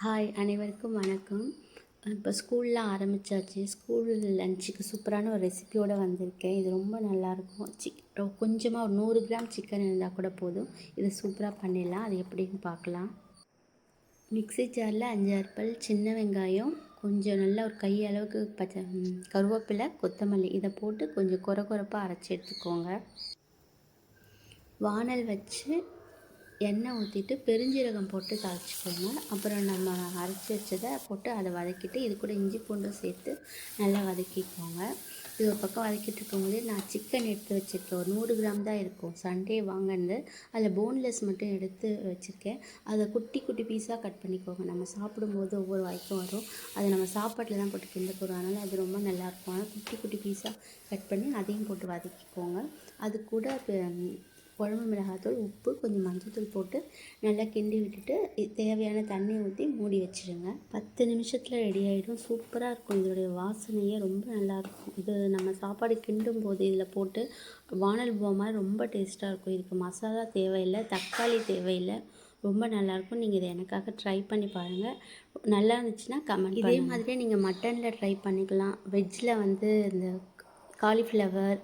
Hi அனைவருக்கும் வணக்கம். இப்போ ஸ்கூலில் ஆரம்பித்தாச்சு. ஸ்கூல் லஞ்சுக்கு சூப்பரான ஒரு ரெசிபியோடு வந்திருக்கேன். இது ரொம்ப நல்லாயிருக்கும். கொஞ்சமாக ஒரு 100 கிராம் சிக்கன் இருந்தால் கூட போதும். இது சூப்பராக பண்ணிடலாம். அது எப்படின்னு பார்க்கலாம். மிக்ஸி ஜாரில் 5-6 பல் சின்ன வெங்காயம், கொஞ்சம் நல்லா ஒரு கை அளவுக்கு கருவேப்பிலை, கொத்தமல்லி இதை போட்டு கொஞ்சம் கொரப்பாக அரைச்சி எடுத்துக்கோங்க. வானல் வச்சு எண்ணெய் ஊற்றிட்டு பெருஞ்சீரகம் போட்டு தாளிச்சிக்கோங்க. அப்புறம் நம்ம அரைச்சி வச்சதை போட்டு அதை வதக்கிட்டு இது கூட இஞ்சி பூண்டும் சேர்த்து நல்லா வதக்கிக்கோங்க. இது ஒரு பக்கம் வதக்கிட்டு இருக்கும்போதே நான் சிக்கன் எடுத்து வச்சுருக்கேன். ஒரு 100 கிராம் தான் இருக்கும். சண்டே வாங்கினது. அதில் போன்லெஸ் மட்டும் எடுத்து வச்சுருக்கேன். அதை குட்டி குட்டி பீஸாக கட் பண்ணிக்கோங்க. நம்ம சாப்பிடும்போது ஒவ்வொரு வாய்க்கும் வரும். அதை நம்ம சாப்பாட்டில் தான் போட்டு கிண்ட போகிறோம். அதனால் அது ரொம்ப நல்லாயிருக்கும். ஆனால் குட்டி குட்டி பீஸாக கட் பண்ணி அதையும் போட்டு வதக்கிக்கோங்க. அது கூட குழம்பு மிளகாத்தூள், உப்பு, கொஞ்சம் மஞ்சள்தூள் போட்டு நல்லா கிண்டி விட்டுட்டு தேவையான தண்ணி ஊற்றி மூடி வச்சுடுங்க. 10 நிமிஷத்தில் ரெடி ஆகிடும். சூப்பராக இருக்கும். இதோடைய வாசனையே ரொம்ப நல்லாயிருக்கும். இது நம்ம சாப்பாடு கிண்டும் போது இதில் போட்டு வானல் மாதிரி ரொம்ப டேஸ்ட்டாக இருக்கும். இதுக்கு மசாலா தேவையில்லை, தக்காளி தேவையில்லை. ரொம்ப நல்லாயிருக்கும். நீங்கள் இதை எனக்காக ட்ரை பண்ணி பாருங்கள். நல்லா இருந்துச்சுன்னா கமெண்ட் இதே மாதிரியே நீங்கள் மட்டனில் ட்ரை பண்ணிக்கலாம். வெஜ்ஜில் இந்த காலிஃப்ளவர்,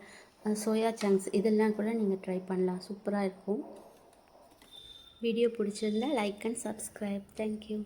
சோயா சங்க்ஸ் இதெல்லாம் கூட நீங்கள் ட்ரை பண்ணலாம். சூப்பராக இருக்கும். வீடியோ பிடிச்சிருந்தா லைக் அண்ட் சப்ஸ்கிரைப். தேங்க்யூ.